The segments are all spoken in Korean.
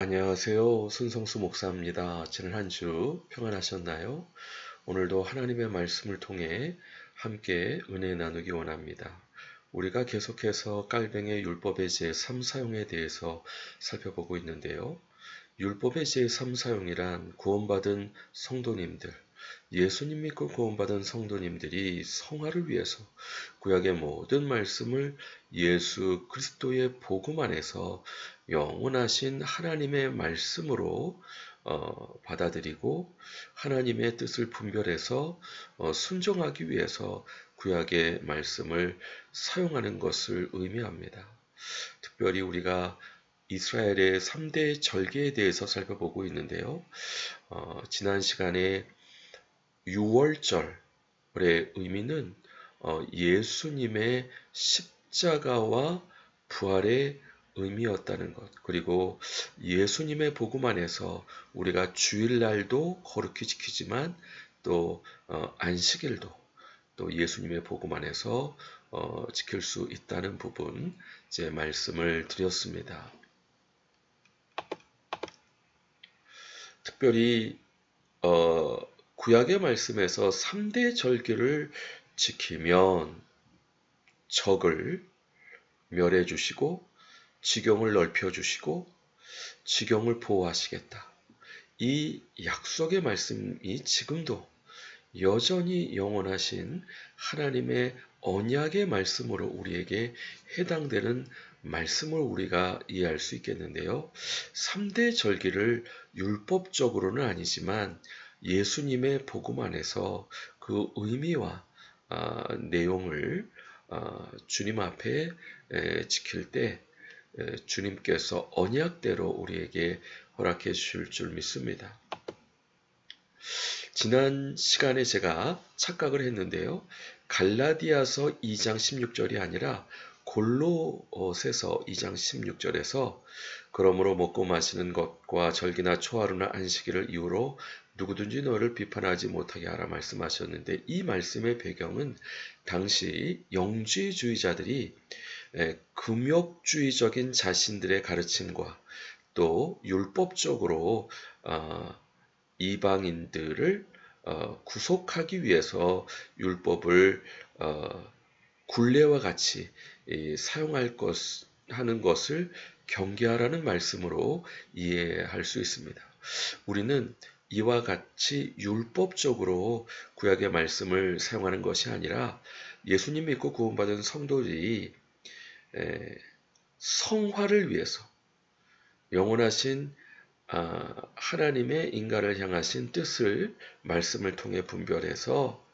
안녕하세요. 손성수 목사입니다. 지난 한 주 평안하셨나요? 오늘도 하나님의 말씀을 통해 함께 은혜 나누기 원합니다. 우리가 계속해서 깔뱅의 율법의 제3 사용에 대해서 살펴보고 있는데요. 율법의 제3 사용이란 구원받은 성도님들, 예수님 믿고 구원받은 성도님들이 성화를 위해서 구약의 모든 말씀을 예수 그리스도의 복음 안에서 영원하신 하나님의 말씀으로 받아들이고 하나님의 뜻을 분별해서 순종하기 위해서 구약의 말씀을 사용하는 것을 의미합니다. 특별히 우리가 이스라엘의 3대 절기에 대해서 살펴보고 있는데요. 지난 시간에 6월절의 의미는 예수님의 십자가와 부활의 의미였다는 것, 그리고 예수님의 복음 안에서 우리가 주일날도 거룩히 지키지만 또 안식일도 또 예수님의 복음 안에서 지킬 수 있다는 부분 제 말씀을 드렸습니다. 특별히 구약의 말씀에서 3대 절기를 지키면 적을 멸해 주시고 지경을 넓혀 주시고 지경을 보호하시겠다. 이 약속의 말씀이 지금도 여전히 영원하신 하나님의 언약의 말씀으로 우리에게 해당되는 말씀을 우리가 이해할 수 있겠는데요. 3대 절기를 율법적으로는 아니지만 예수님의 복음 안에서 그 의미와 내용을 주님 앞에 지킬 때 주님께서 언약대로 우리에게 허락해 주실 줄 믿습니다. 지난 시간에 제가 착각을 했는데요. 갈라디아서 2장 16절이 아니라 골로새서 2장 16절에서 그러므로 먹고 마시는 것과 절기나 초하루나 안식일을 이유로 누구든지 너를 비판하지 못하게 하라 말씀하셨는데, 이 말씀의 배경은 당시 영지주의자들이 금욕주의적인 자신들의 가르침과 또 율법적으로 이방인들을 구속하기 위해서 율법을 굴레와 같이 하는 것을 경계하라는 말씀으로 이해할 수 있습니다. 우리는 이와 같이 율법적으로 구약의 말씀을 사용하는 것이 아니라 예수님 믿고 구원받은 성도들이 성화를 위해서 영원하신 하나님의 인간을 향하신 뜻을 말씀을 통해 분별해서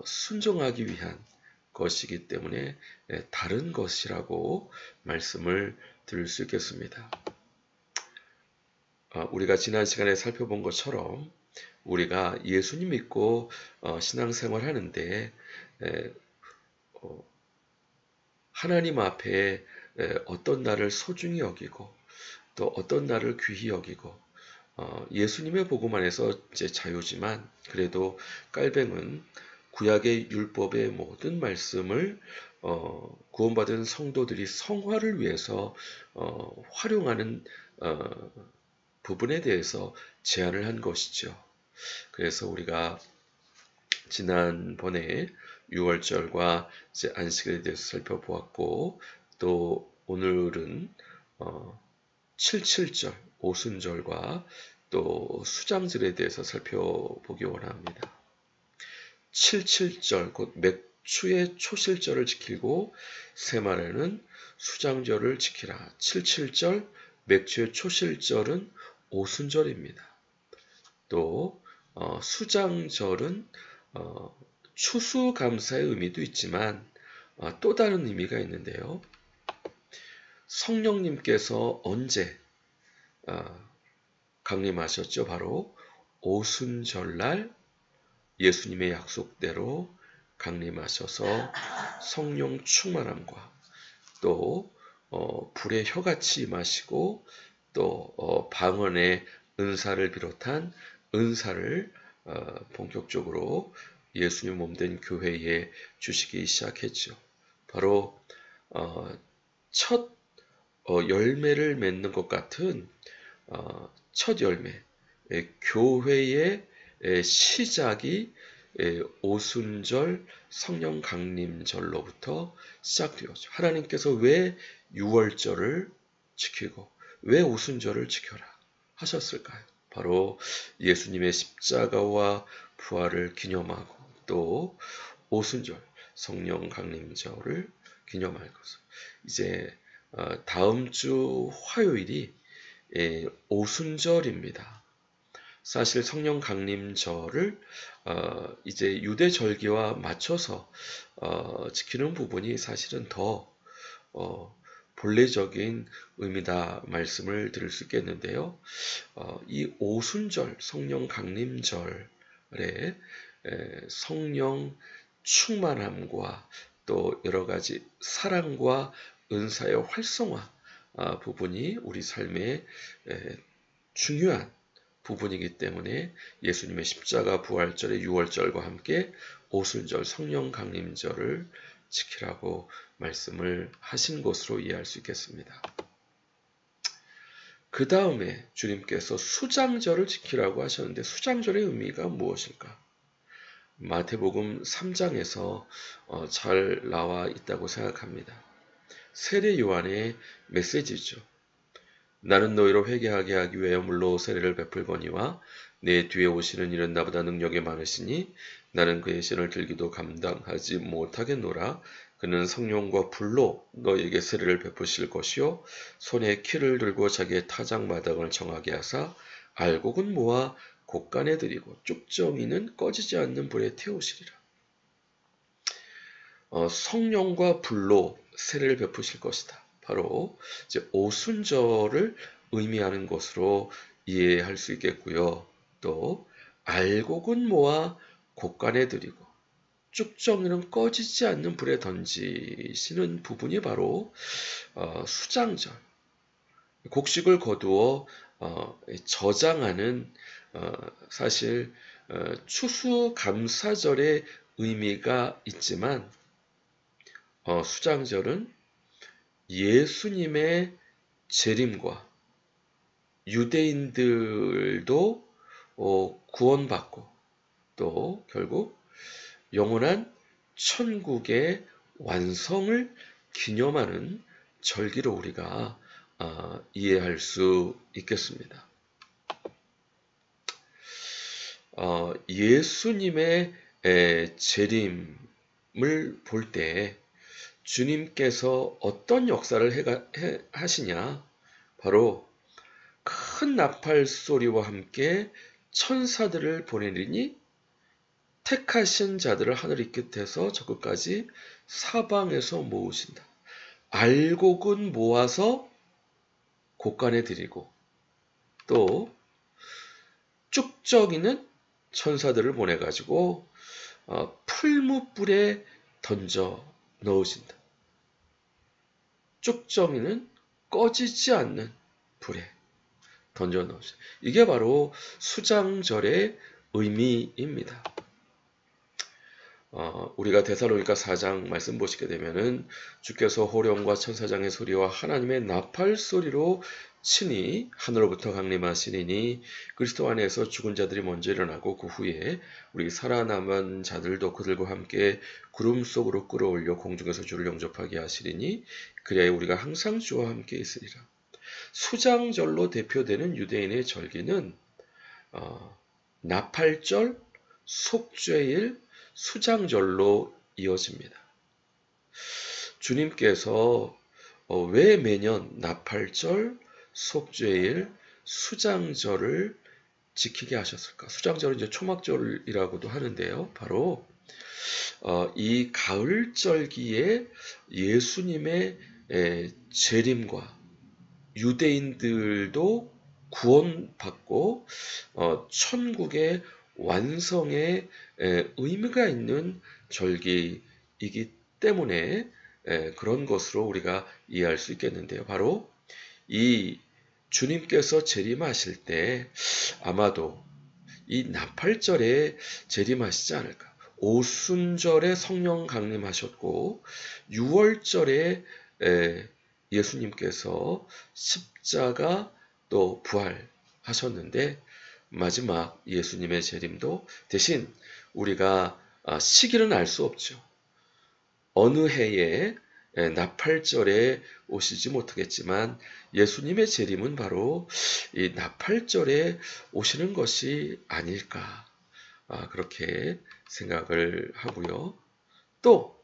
순종하기 위한 것이기 때문에 다른 것이라고 말씀을 드릴 수 있겠습니다. 우리가 지난 시간에 살펴본 것처럼 우리가 예수님 믿고 신앙생활 하는데 하나님 앞에 어떤 날을 소중히 여기고 또 어떤 날을 귀히 여기고 예수님의 복음 안에서 이제 자유지만 그래도 깔뱅은 구약의 율법의 모든 말씀을 구원받은 성도들이 성화를 위해서 활용하는 부분에 대해서 제안을 한 것이죠. 그래서 우리가 지난번에 6월절과 이제 안식일에 대해서 살펴보았고, 또 오늘은 77절, 오순절과 또 수장절에 대해서 살펴보기 원합니다. 77절, 곧 맥추의 초실절을 지키고 새말에는 수장절을 지키라. 77절, 맥추의 초실절은 오순절입니다. 또 수장절은 추수감사의 의미도 있지만 또 다른 의미가 있는데요. 성령님께서 언제 강림하셨죠? 바로 오순절날 예수님의 약속대로 강림하셔서 성령 충만함과 또 불의 혀같이 임하시고 또 방언의 은사를 비롯한 은사를 본격적으로 예수님 몸된 교회에 주시기 시작했죠. 바로 첫 열매를 맺는 것 같은 첫 열매, 교회의 시작이 오순절 성령 강림절로부터 시작되었죠. 하나님께서 왜 6월절을 지키고 왜 오순절을 지켜라 하셨을까요? 바로 예수님의 십자가와 부활을 기념하고 또 오순절 성령 강림절을 기념할 것을. 이제 다음 주 화요일이 오순절입니다. 사실 성령 강림절을 이제 유대 절기와 맞춰서 지키는 부분이 사실은 더 본래적인 의미다 말씀을 드릴 수 있겠는데요. 이 오순절 성령 강림절에 성령 충만함과 또 여러 가지 사랑과 은사의 활성화 부분이 우리 삶의 중요한 부분이기 때문에 예수님의 십자가 부활절의 6월절과 함께 오순절 성령 강림절을 지키라고 말씀을 하신 것으로 이해할 수 있겠습니다. 그 다음에 주님께서 수장절을 지키라고 하셨는데 수장절의 의미가 무엇일까? 마태복음 3장에서 잘 나와 있다고 생각합니다. 세례 요한의 메시지죠. 나는 너희로 회개하게 하기 위하여 물로 세례를 베풀거니와 내 뒤에 오시는 이는 나보다 능력이 많으시니 나는 그의 신을 들기도 감당하지 못하겠노라. 그는 성령과 불로 너희에게 세례를 베푸실 것이요 손에 키를 들고 자기의 타작마당을 정하게 하사 알곡은 모아 곡간에 들이고 쭉정이는 꺼지지 않는 불에 태우시리라. 성령과 불로 세례를 베푸실 것이다. 바로 이제 오순절을 의미하는 것으로 이해할 수 있겠고요. 또 알곡은 모아 곡간에 들이고 쭉정이는 꺼지지 않는 불에 던지시는 부분이 바로 수장절, 곡식을 거두어 저장하는 사실 추수감사절의 의미가 있지만 수장절은 예수님의 재림과 유대인들도 구원받고 또 결국 영원한 천국의 완성을 기념하는 절기로 우리가 이해할 수 있겠습니다. 예수님의 재림을 볼 때 주님께서 어떤 역사를 하시냐? 바로 큰 나팔 소리와 함께 천사들을 보내리니 택하신 자들을 하늘이 끝에서 저 끝까지 사방에서 모으신다. 알곡은 모아서 곡간에 드리고 또 쭉정이는 천사들을 보내가지고 풀무불에 던져 넣으신다. 쭉정이는 꺼지지 않는 불에 던져 넣으신다. 이게 바로 수장절의 의미입니다. 우리가 데살로니가 4장 말씀 보시게 되면은 주께서 호령과 천사장의 소리와 하나님의 나팔 소리로 친히 하늘로부터 강림하시리니 그리스도 안에서 죽은 자들이 먼저 일어나고 그 후에 우리 살아남은 자들도 그들과 함께 구름 속으로 끌어올려 공중에서 주를 영접하게 하시리니 그리하여 우리가 항상 주와 함께 있으리라. 수장절로 대표되는 유대인의 절기는 나팔절, 속죄일, 수장절로 이어집니다. 주님께서 왜 매년 나팔절, 속죄일, 수장절을 지키게 하셨을까? 수장절은 이제 초막절이라고도 하는데요. 바로 이 가을절기에 예수님의 재림과 유대인들도 구원받고 천국의 완성의 의미가 있는 절기이기 때문에 그런 것으로 우리가 이해할 수 있겠는데요. 바로 이 주님께서 재림하실 때 아마도 이 나팔절에 재림하시지 않을까. 오순절에 성령 강림하셨고 6월절에 예수님께서 십자가 또 부활하셨는데 마지막 예수님의 재림도 대신 우리가 시기는 알 수 없죠. 어느 해에 나팔절에 오시지 못하겠지만 예수님의 재림은 바로 이 나팔절에 오시는 것이 아닐까 그렇게 생각을 하고요. 또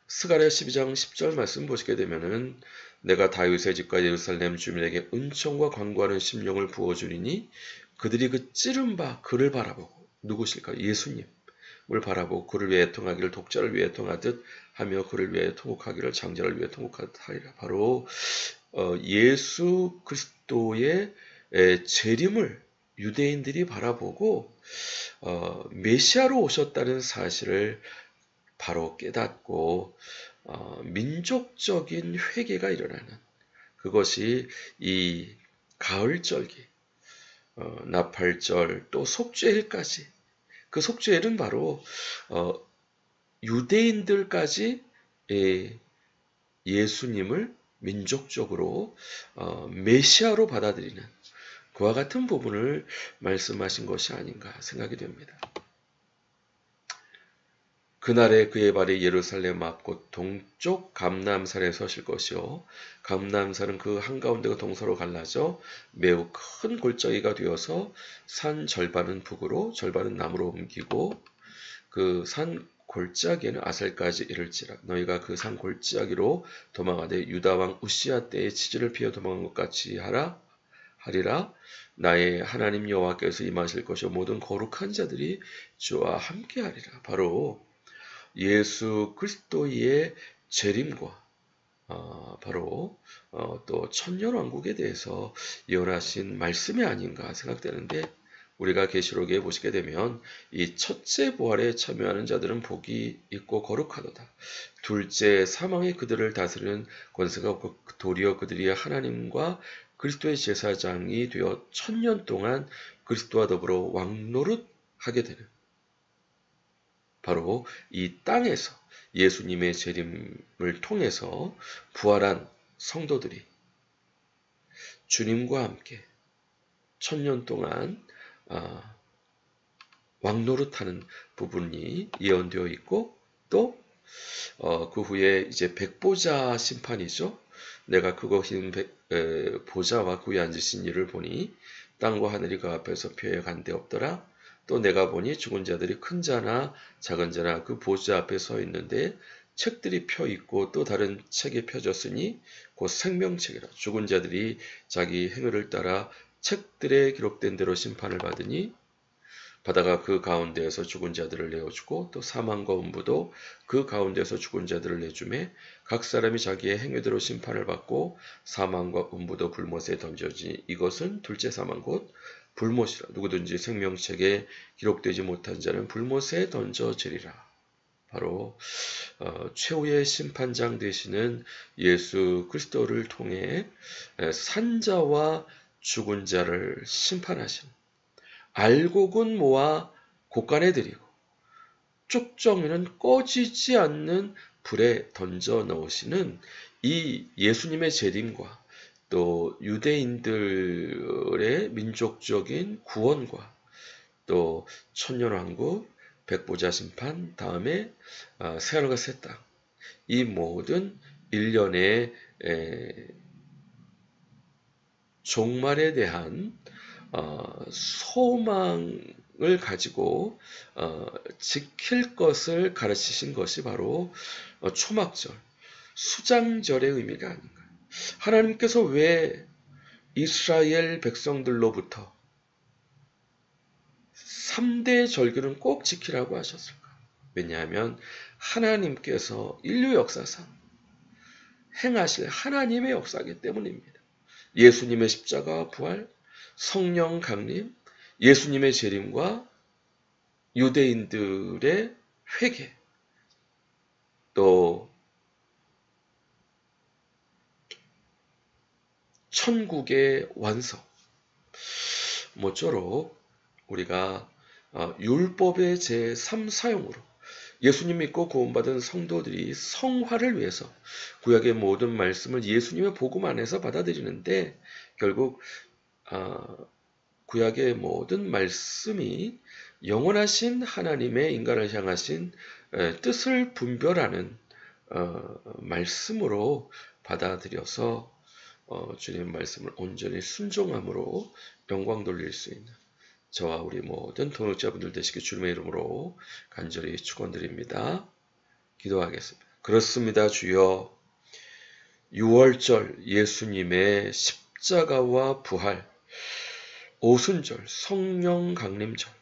스가랴 12장 10절 말씀 보시게 되면은 내가 다윗의 집과 예루살렘 주민에게 은총과 강구하는 심령을 부어주리니 그들이 그 찌른 바 그를 바라보고 누구실까? 예수님을 바라보고 그를 위해 통하기를 독자를 위해 통하듯 하며 그를 위해 통곡하기를 장자를 위해 통곡하듯 하리라. 바로 예수 그리스도의 재림을 유대인들이 바라보고 메시아로 오셨다는 사실을 바로 깨닫고 민족적인 회개가 일어나는 그것이 이 가을절기, 나팔절 또 속죄일까지 그 속죄일은 바로 유대인들까지 예수님을 민족적으로 메시아로 받아들이는 그와 같은 부분을 말씀하신 것이 아닌가 생각이 됩니다. 그날에 그의 발이 예루살렘 앞곧 동쪽 감람산에 서실 것이요 감람산은 그 한가운데가 동서로 갈라져 매우 큰 골짜기가 되어서 산 절반은 북으로 절반은 남으로 옮기고 그 산 골짜기에는 아셀까지 이를지라. 너희가 그 산 골짜기로 도망하되 유다 왕 우시야 때에 치즈를 피해 도망한 것 같이 하리라. 나의 하나님 여호와께서 임하실 것이요 모든 거룩한 자들이 주와 함께하리라. 바로 예수 그리스도의 재림과 바로 또 천년왕국에 대해서 예언하신 말씀이 아닌가 생각되는데 우리가 계시록에 보시게 되면 이 첫째 부활에 참여하는 자들은 복이 있고 거룩하도다. 둘째 사망에 그들을 다스리는 권세가 없고 도리어 그들이 하나님과 그리스도의 제사장이 되어 천년 동안 그리스도와 더불어 왕노릇하게 되는 바로 이 땅에서 예수님의 재림을 통해서 부활한 성도들이 주님과 함께 천년 동안 왕노릇하는 부분이 예언되어 있고 또 그 후에 이제 백보자 심판이죠. 내가 크고 흰 보좌와 그 위에 앉으신 이를 보니 땅과 하늘이 그 앞에서 표에 간데 없더라. 또 내가 보니 죽은 자들이 큰 자나 작은 자나 그 보좌 앞에 서 있는데 책들이 펴 있고 또 다른 책이 펴졌으니 곧 생명책이라. 죽은 자들이 자기 행위를 따라 책들에 기록된 대로 심판을 받으니 바다가 그 가운데에서 죽은 자들을 내어주고 또 사망과 음부도 그 가운데에서 죽은 자들을 내주매 각 사람이 자기의 행위대로 심판을 받고 사망과 음부도 불못에 던져지니 이것은 둘째 사망 곧 불못이라. 누구든지 생명책에 기록되지 못한 자는 불못에 던져지리라. 바로 최후의 심판장 되시는 예수 그리스도를 통해 산자와 죽은 자를 심판하시는 알곡은 모아 곳간에 들이고 쭉정이는 꺼지지 않는 불에 던져 넣으시는 이 예수님의 재림과 또 유대인들의 민족적인 구원과 또 천년왕국, 백보자 심판, 다음에 새하늘과 새 땅, 이 모든 일련의 종말에 대한 소망을 가지고 지킬 것을 가르치신 것이 바로 초막절, 수장절의 의미가 아닌가. 하나님께서 왜 이스라엘 백성들로부터 3대 절기는 꼭 지키라고 하셨을까? 왜냐하면 하나님께서 인류 역사상 행하실 하나님의 역사이기 때문입니다. 예수님의 십자가 부활, 성령 강림, 예수님의 재림과 유대인들의 회개, 또 천국의 완성, 모쪼록 우리가 율법의 제3사용으로 예수님 믿고 구원받은 성도들이 성화를 위해서 구약의 모든 말씀을 예수님의 복음 안에서 받아들이는데 결국 구약의 모든 말씀이 영원하신 하나님의 인간을 향하신 뜻을 분별하는 말씀으로 받아들여서 주님 말씀을 온전히 순종함으로 영광 돌릴 수 있는 저와 우리 모든 동역자분들 되시길 주님의 이름으로 간절히 축원드립니다. 기도하겠습니다. 그렇습니다. 주여, 6월절 예수님의 십자가와 부활, 오순절 성령 강림절,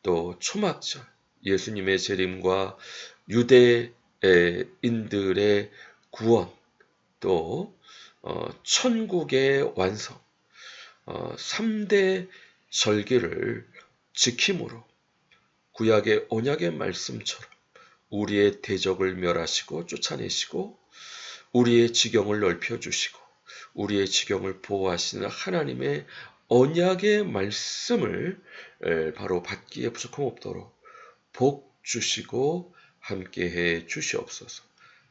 또 초막절 예수님의 재림과 유대인들의 구원, 또 천국의 완성, 3대 절기를 지킴으로 구약의 언약의 말씀처럼 우리의 대적을 멸하시고 쫓아내시고 우리의 지경을 넓혀주시고 우리의 지경을 보호하시는 하나님의 언약의 말씀을 바로 받기에 부족함 없도록 복 주시고 함께해 주시옵소서.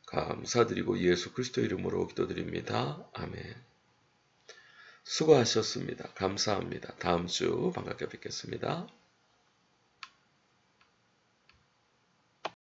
감사드리고 예수 그리스도 이름으로 기도드립니다. 아멘. 수고하셨습니다. 감사합니다. 다음 주 반갑게 뵙겠습니다.